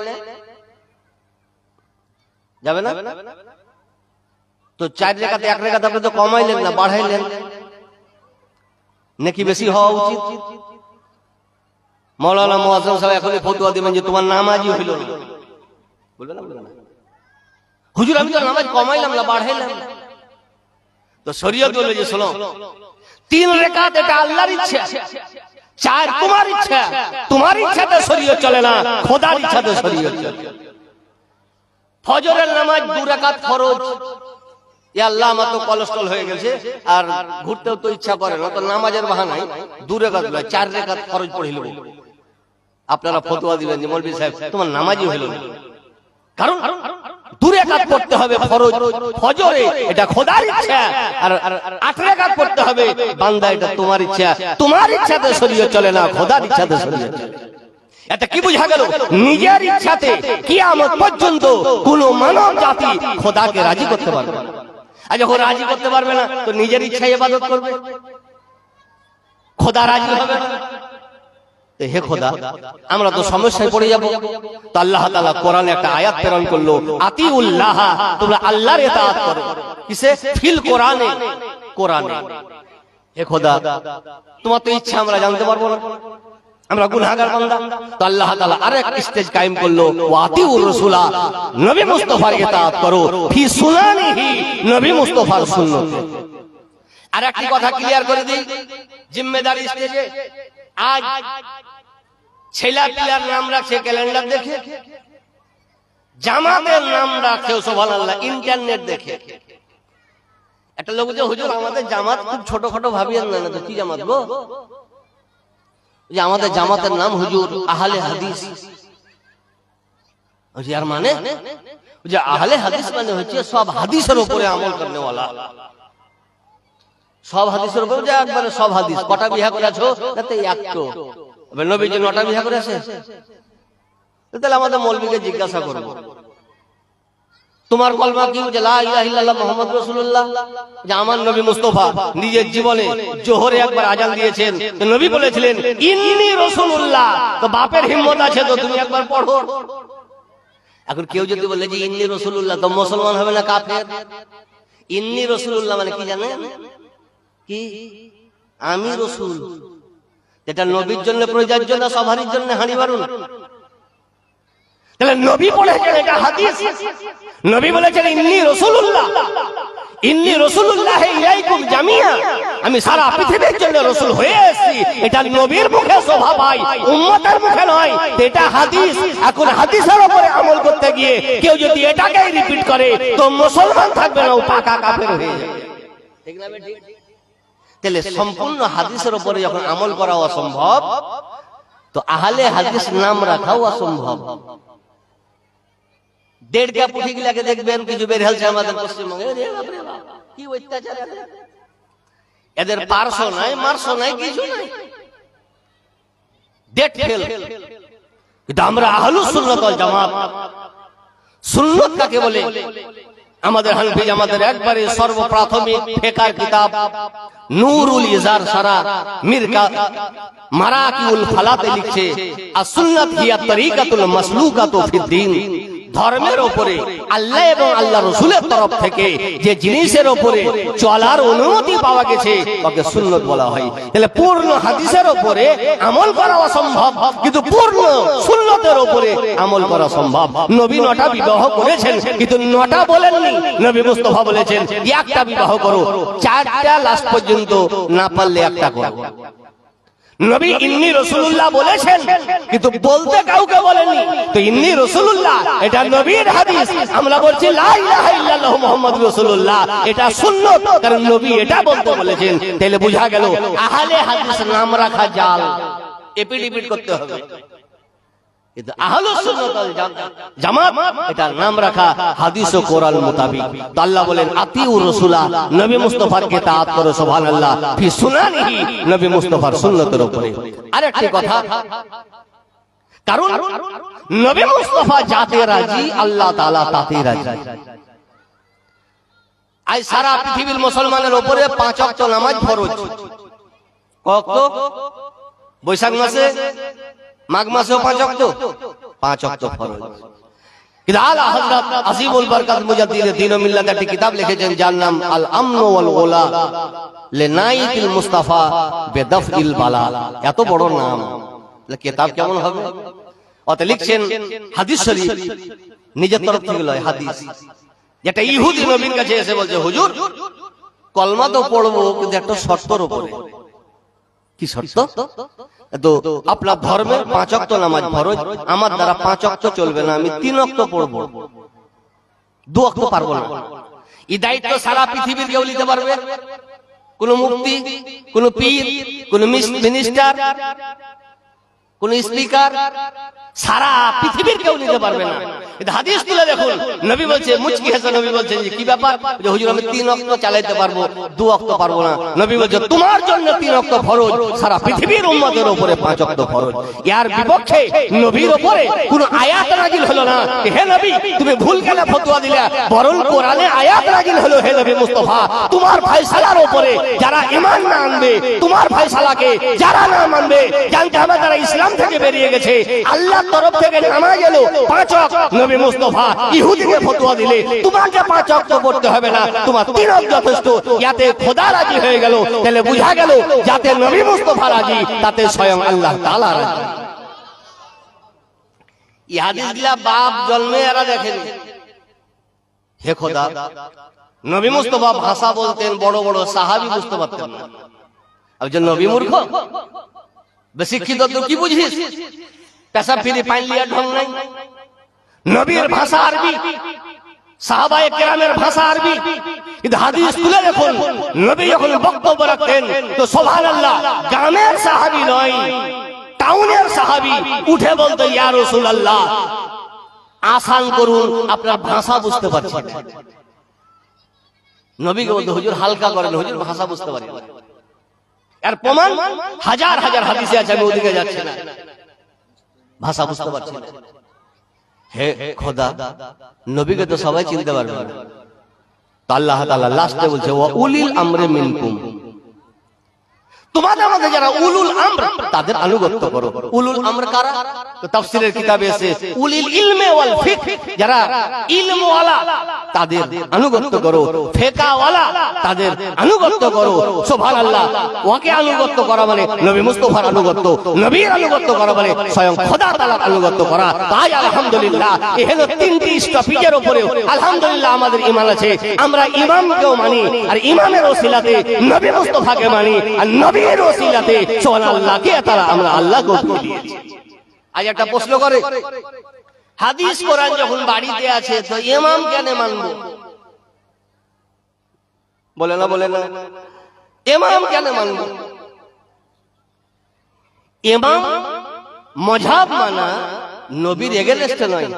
যাবে না? তো 4 রাকাত 1 রাকাত আপনি তো কমাইলেন না, বাড়াইলেন, নাকি বেশি হওয়া উচিত? মাওলানা মুআজ্জম সাহেব এখনই ফতোয়া দিবেন যে তোমার নামাজই হইল না, বলবেন না? বলবেন না? হুজুর আমি তো নামাজ কমাইলাম না, বাড়াইলাম। তো শরীয়ত বলে যে শোনো, 3 রাকাত এটা আল্লাহর ইচ্ছা, 4 তোমার ইচ্ছা। তোমার ইচ্ছাতে শরীয়ত চলে না, খোদার ইচ্ছাতে শরীয়ত চলে। ফজরের নামাজ 2 রাকাত ফরজ। ইয়া আল্লাহ, আমার তো কোলেস্ট্রল হয়ে গেছে আর ঘুরতেও তো ইচ্ছা করে না, তো নামাজের বাহানায় 2 রাকাত নয় 4 রাকাত ফরজ পড়ে নেব। আপনারা ফতোয়া দিবেন যে মৌলভী সাহেব তোমার নামাজই হলো না, কারণ 2 রাকাত পড়তে হবে ফরজ ফজরে, এটা খোদার ইচ্ছা, আর 8 রাকাত পড়তে হবে বান্দা, এটা তোমার ইচ্ছা। তোমার ইচ্ছাতে শরীয়ত চলে না, খোদার ইচ্ছাতে শরীয়ত চলে। এটা কি বোঝা গেল? নিজের ইচ্ছাতে কিয়ামত পর্যন্ত কোন মানব জাতি খোদাকে রাজি করতে পারবে না। আর যখন রাজি করতে পারবে না, তো নিজের ইচ্ছায় ইবাদত করবে, খোদা রাজি হবে না। হে খোদা, আমরা তো সমস্যায় পড়ে যাব। তো আল্লাহ তাআলা কোরআনে একটা আয়াত প্রেরণ করলো, আতিউল্লাহ, তোমরা আল্লাহর ইতাআত করো। কিসে? ফিল কোরআনে, কোরআনে। হে খোদা, তোমার তো ইচ্ছা আমরা জানতে পারবো না, আমরা গুনাহগার বান্দা। তো আল্লাহ তাআলা আরেক স্টেজ কায়েম করলো, ওয়াতিউর রাসূলা, নবী মুস্তাফার ইতাআত করো, ফি সুনানিহি, নবী মুস্তাফার সুন্নাত। আর একটি কথা ক্লিয়ার করে দিই, জিম্মেদারি স্টেজে আজ ছেলা পিলার নাম রাখছে ক্যালেন্ডার দেখে, জামাতের নাম রাখছে সুবহানাল্লাহ ইন্টারনেট দেখে। একটা লোক যে হুজুর আমাদের জামাত খুব ছোটখাটো ভাবিয়েন না, তো কি জামাত গো? যে আমাদের জামাতের নাম হুজুর আহলে হাদিস। আর মানে যে আহলে হাদিস মানে হচ্ছে সব হাদিসের উপরে আমল করনে ওয়ালা, সব হাদিসের উপরে, যে একবারে সব হাদিস। কটা বিয়া করেছো? তাতে একটো। নবীজি 9টা বিয়ে করেছে? তাহলে আমাদের মৌলবীকে জিজ্ঞাসা করব, তোমার কলমা কি? যে লা ইলাহা ইল্লাল্লাহ মুহাম্মাদুর রাসূলুল্লাহ। যে আমার নবী মুস্তাফা নিজের জীবনে জোহরে একবার আজান দিয়েছেন, তো নবী বলেছিলেন ইন্নী রাসূলুল্লাহ। তো বাপের হিম্মত আছে তো তুমি একবার পড়ো। এখন কেউ যদি বলে যে ইন্নী রাসূলুল্লাহ, তো মুসলমান হবে না কাফের? ইন্নী রাসূলুল্লাহ মানে কি জানেন? কি? আমি রাসূল। এটা নবীর জন্য প্রযোজ্য না সবারই জন্য হাঁড়ি বারুন? তাহলে নবী বলেছেন, এটা হাদিস। নবী বলেছেন ইন্নী রাসূলুল্লাহ, ইন্নী রাসূলুল্লাহ ইলাইকুম জামিয়া, আমি সারা পৃথিবীর জন্য রাসূল হয়ে এসেছি। এটা নবীর মুখে শোভা পায়, উম্মতের মুখে নয়। এটা হাদিস। এখন হাদিসের উপরে আমল করতে গিয়ে কেউ যদি এটাকেই রিপিট করে তো মুসলমান থাকবে না, ও পাকা কাফের হয়ে যাবে। ঠিক না বেঠিক? তাহলে সম্পূর্ণ হাদিসের উপরে যখন আমল করা অসম্ভব, তো আহলে হাদিস নাম রাখাও অসম্ভব। দেড় কাপ উঠে গেলে দেখবেন কিছু বের হয়েছে আমাদের পশ্চিমবঙ্গে, কি অত্যাচার! এদের পার্শ্ব নাই, মার্শ নাই, কিছু নাই, ডেট ফেল। কিন্তু আমরা আহলুস সুন্নাত ওয়াল জামাত। সুন্নাত কাকে বলে? আমাদের হানফি জামাতের একবারে সর্বপ্রাথমিক ফিকহের কিতাব নূরুল ইজার সারা মিরকা মারাকিউল ফালাতে লিখছে আস-সুন্নাত হিয়া তরিকাতুল মাসলুকাতু ফিদ-দ্বীন। ধর্মের উপরে আল্লাহ এবং আল্লাহ রাসূলের তরফ থেকে যে জিনিসের উপরে চলার অনুমতি পাওয়া গেছে তাকে সুন্নাত বলা হয়। তাহলে পূর্ণ হাদিসের উপরে আমল করা অসম্ভব, কিন্তু পূর্ণ সুন্নাতের উপরে আমল করা সম্ভব। নবী 9টা বিবাহ করেছেন, কিন্তু 9টা বলেননি। নবী মুস্তাফা বলেছেন একটা বিবাহ করো, 4টা লাস্ট পর্যন্ত, না পারলে একটা করো। নবী ইন্নী রাসূলুল্লাহ বলেছেন, কিন্তু বলতে কাউকে বলেননি। তো ইন্নী রাসূলুল্লাহ এটা নবীর হাদিস, আমরা বলছি লা ইলাহা ইল্লাল্লাহু মুহাম্মাদুর রাসূলুল্লাহ, এটা সুন্নাত, কারণ নবী এটা বলতে বলেছেন। তাহলে বোঝা গেল আহলে হাদিস নাম রাখা জাল, এপিডিপিড করতে হবে। কিন্তু আহলুস সুন্নাত ওয়াল জামাত এটা নাম রাখা হাদিস ও কোরআন মোতাবিক। তো আল্লাহ বলেন আতিউর রাসূলা, নবী মুস্তাফার কে তাআত করো, সুবহানাল্লাহ, ফি সুনানিহি, নবী মুস্তাফার সুন্নাতের উপরে। আরেকটি কথা, কারণ নবী মুস্তাফা যাতে রাজি আল্লাহ তাআলা তাতে রাজি। আজ সারা পৃথিবীর মুসলমানের উপরে 5 ওয়াক্ত নামাজ ফরজ। কত? বৈশাখ মাসে, মাঘ মাসেও 5 ওয়াক্ত, 5 ওয়াক্ত ফরজ। কিন্তু আলা হযরত আজিমুল বরকত মুজাদ্দিদ দ্বীন ও মিল্লাত একটি কিতাব লিখেছেন যার নাম আল আমন ওয়াল গোলা লিনাইতিল মুস্তাফা বিদাফইল বালা। এত বড় নাম, কিতাব কেমন হবে? অত লিখছেন হাদিস শরীফ, নিজের তরফ থেকে লয় হাদিস, যেটা ইহুদি নবীর কাছে এসে বলছে হুজুর কলমা তো পড়বো, কিন্তু একটা শর্তের উপরে। কি শর্ত? তো আপনার ধর্মের 5 ওয়াক্ত নামাজ ফরজ, আমার দ্বারা 5 ওয়াক্ত চলবে না, আমি 3 ওয়াক্ত পড়বো, 2 ওয়াক্ত পারবো না। এই দায়িত্ব সারা পৃথিবীর কেউ নিতে পারবে? কোন মুফতি, কোন পীর, কোন মিনিস্টার, কোন স্পিকার, সারা পৃথিবীর কেউ নিতে পারবে না। এটা হাদিস তুলে দেখুন, নবী বলছে, মুচকি হেসে নবী বলছেন যে কি ব্যাপার? যে হুজুর আমি 3 ওয়াক্ত চালাইতে পারবো, 2 ওয়াক্ত পারবো না। নবী বলছে তোমার জন্য 3 ওয়াক্ত ফরজ, সারা পৃথিবীর উম্মতের উপরে 5 ওয়াক্ত ফরজ। এর বিপক্ষে নবীর উপরে কোনো আয়াত নাযিল হলো না। হে নবী তুমি ভুল কেন ফতোয়া দিলা? বরং কোরআনে আয়াত নাযিল হলো, হে নবী মুস্তাফা তোমার ফয়সালার উপরে যারা ঈমান না আনবে, তোমার ফয়সালাকে যারা না মানবে, জানতে হবে তারা ইসলাম থেকে বেরিয়ে গেছে। আল্লাহর তরফ থেকে নামাজ এলো 5 ওয়াক্ত, নবী মুস্তাফা ইহুদিকে ফতোয়া দিলে তোমাকে 5 ওয়াক্ত পড়তে হবে না, তোমার 3 ওয়াক্ত যথেষ্ট। ইয়াতে খোদা রাজি হয়ে গেল। তাহলে বুঝা গেল যাতে নবী মুস্তাফা রাজি, তাতে স্বয়ং আল্লাহ তাআলা রাজি। এই হাদিসগুলা বাপ জন্মে এরা দেখেনি। হে খোদা, নবী মুস্তাফা ভাষা বলতেন, বড় বড় সাহাবী বুঝতে পারতেন না। একজন নবী মূর্খ, বেশিক্ষিত তো কি বুঝিস? পেশাব ফিরে পাইন লিয়ার ঢং নাই। নবীর ভাষা আরবি, সাহাবায়ে কেরামের ভাষা আরবি, কিন্তু হাদিস তুলে দেখুন নবী যখন বক্তব্য রাখতেন তো সুবহানাল্লাহ গ্রামের সাহাবী নয়, টাউনের সাহাবী উঠে বলতো ইয়া রাসূলুল্লাহ আসান করুন, আপনার ভাষা বুঝতে পারছি না। নবীকে বলতো হুজুর হালকা করেন, হুজুর ভাষা বুঝতে পারি না। এর প্রমাণ হাজার হাজার হাদিসে আছে, আমি ওদিকে যাচ্ছি না, ভাষা বুঝতে পারছি না। হে খোদা, নবীকে তো সবাই চিনতে পারবে না, তো আল্লাহ তাআলা লাস্টে বলছে ওয়া উলিল আমরি মিনকুম, তোমাদের মধ্যে যারা উলুল আমর তাদের আনুগত্য করো। উলুল আমর কারা? তো তাফসীরের কিতাবে আছে উলিল ইলমে ওয়াল ফিকহ, যারা ইলম ওয়ালা তাদের আনুগত্য করো, ফিকহ ওয়ালা তাদের আনুগত্য করো। সুবহানাল্লাহ, ওয়াকে আনুগত্য করা মানে নবী মুস্তাফার আনুগত্য, নবীর আনুগত্য করা মানে স্বয়ং খোদা তাআলার আনুগত্য করা। তাই আলহামদুলিল্লাহ এই হলো তিনটি স্টপেজের উপরে আলহামদুলিল্লাহ আমাদের ঈমান আছে। আমরা ইমামকেও মানি, আর ইমামের ওসিলাতে নবী মুস্তাফাকে মানি, আর নবীর ওসিলাতে সুবহানাল্লাহকে তাআলা আমরা আল্লাহকে দিয়েছি। আজ একটা প্রশ্ন করে, হাদিস কোরআন যখন বাড়িতে আছে তো ইমাম কেন মানবো? বলে না, বলে না, ইমাম কেন মানবো? ইমাম মাযহাব মানা নবীর এগেনস্টে নয়,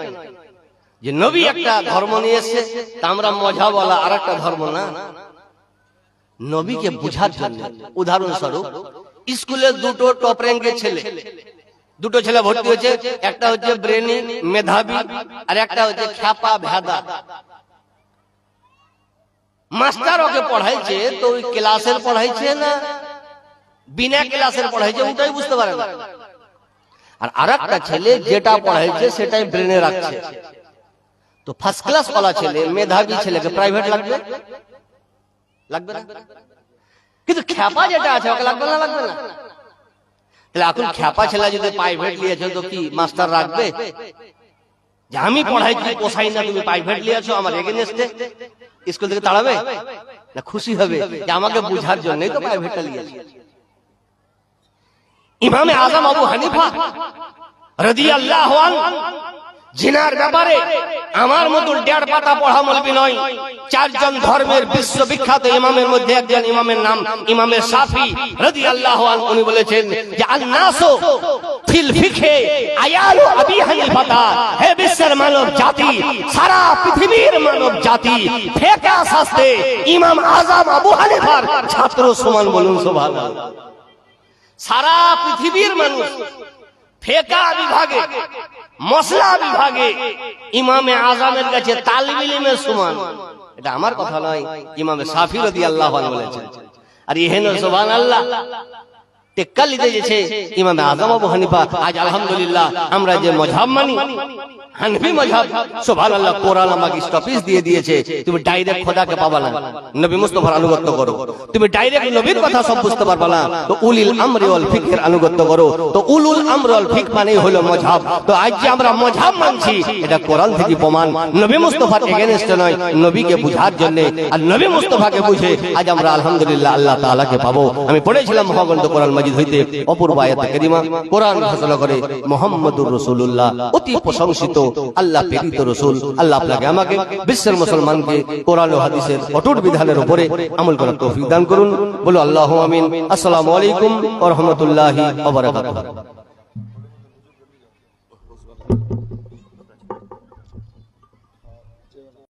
যে নবী একটা ধর্ম নিয়ে এসেছে তা আমরা মাযহাবওয়ালা আর একটা ধর্ম না। নবীকে বুঝার জন্য, উদাহরণস্বরূপ স্কুলে দুটো টপ র্যাঙ্কের ছেলে, দুটো ছেলে ভর্তি হয়েছে, একটা হচ্ছে ব্রেনি মেধাবী আর একটা হচ্ছে খ্যাপা ভেদা। মাস্টার ওকে পড়াইছে তো ওই ক্লাসের পড়াইছে না বিনা ক্লাসের পড়াইছে ওটাই বুঝতে পারে না, আর আরেকটা ছেলে যেটা পড়াইছে সেটাই ব্রেনে রাখছে। তো ফার্স্ট ক্লাস ওয়ালা ছেলে, মেধাবী ছেলেকে প্রাইভেট লাগবে? লাগবে না। কিন্তু খ্যাপা যেটা আছে ওকে লাগবে না? লাগবে না। তাহলে এখন খ্যাপা ছেলে যদি প্রাইভেট নিয়েছো তো কি মাস্টার রাখবে? যে আমি পড়াইছি পোষাই না, তুমি প্রাইভেট নিয়েছো আমার এগেনস্টে, স্কুল থেকে তাড়াবে না? খুশি হবে যে আমাকে বুঝার জন্যই তো প্রাইভেটটা নিয়েছি। ইমামে আযম আবু হানিফা রাদিয়াল্লাহু আনহু জিনার ব্যাপারে আমার মতন 1.5 পাতা পড়া মৌলবি নয়, 4 জন ধর্মের বিশ্ববিখ্যাত ইমামের মধ্যে একজন ইমামের নাম ইমামে শাফি রাদিয়াল্লাহু আনহু, উনি বলেছেন যে আন-নাসু ফিল ফিকহে আয়ালু আবি হানিফা, হে বিশ্বের মানব জাতি, সারা পৃথিবীর মানব জাতি ফিকহ শাস্ত্রে ইমাম আযম আবু হানিফার ছাত্র সমান। বলুন সুবহানাল্লাহ। সারা পৃথিবীর মানুষ ফিকহ বিভাগে, মসলা বিভাগে ইমামে আযমের কাছে তালিবে ইলমের সমান। এটা আমার কথা নয়, ইমামে শাফি রাদিয়াল্লাহু আনহু বলেছেন। আর ইহেন সুবহানাল্লাহ টেক্কালি দিয়েছে ইমামে আযম আবু হানিফা। আজ আলহামদুলিল্লাহ আমরা যে মাযহাব মানি হানফি মাযহাব, সুবহানাল্লাহ, কোরআন আমাকে স্টপেজ দিয়ে দিয়েছে, তুমি ডাইরেক্ট খোদাকে পাবা না, নবী মুস্তাফার আনুগত্য করো। তুমি ডাইরেক্ট নবীর কথা সব বুঝতে পারবা না, তো উলিল আমরি ওয়াল ফিকহের আনুগত্য করো। তো উলুল আমর ওয়াল ফিকহ মানে হলো মাযহাব। তো আজ যে আমরা মাযহাব মানছি এটা কোরআন থেকে প্রমাণ, নবী মুস্তাফার এগেইনস্টে নয়, নবীকে বুঝার জন্য। আর নবী মুস্তাফাকে বুঝে আজ আমরা আলহামদুলিল্লাহ আল্লাহ তাআলাকে পাবো। আমি পড়েছিলাম মহাগ্রন্থ কোরআন মাজিদ হইতে অপূর্ব আয়াতে কারিমা, কোরআন ঘোষণা করে মুহাম্মদুর রাসূলুল্লাহ অতি প্রশংসিত আল্লাহ প্রেরিত রাসূল। আল্লাহ আপনাকে আমাকে বিশ্বের মুসলমানকে কোরআন ও হাদিসের অটুট বিধানের উপরে আমল করার তৌফিক দান করুন। বলো আল্লাহু আমিন। আসসালামু আলাইকুম ওয়া রাহমাতুল্লাহি ওয়া বারাকাতুহু।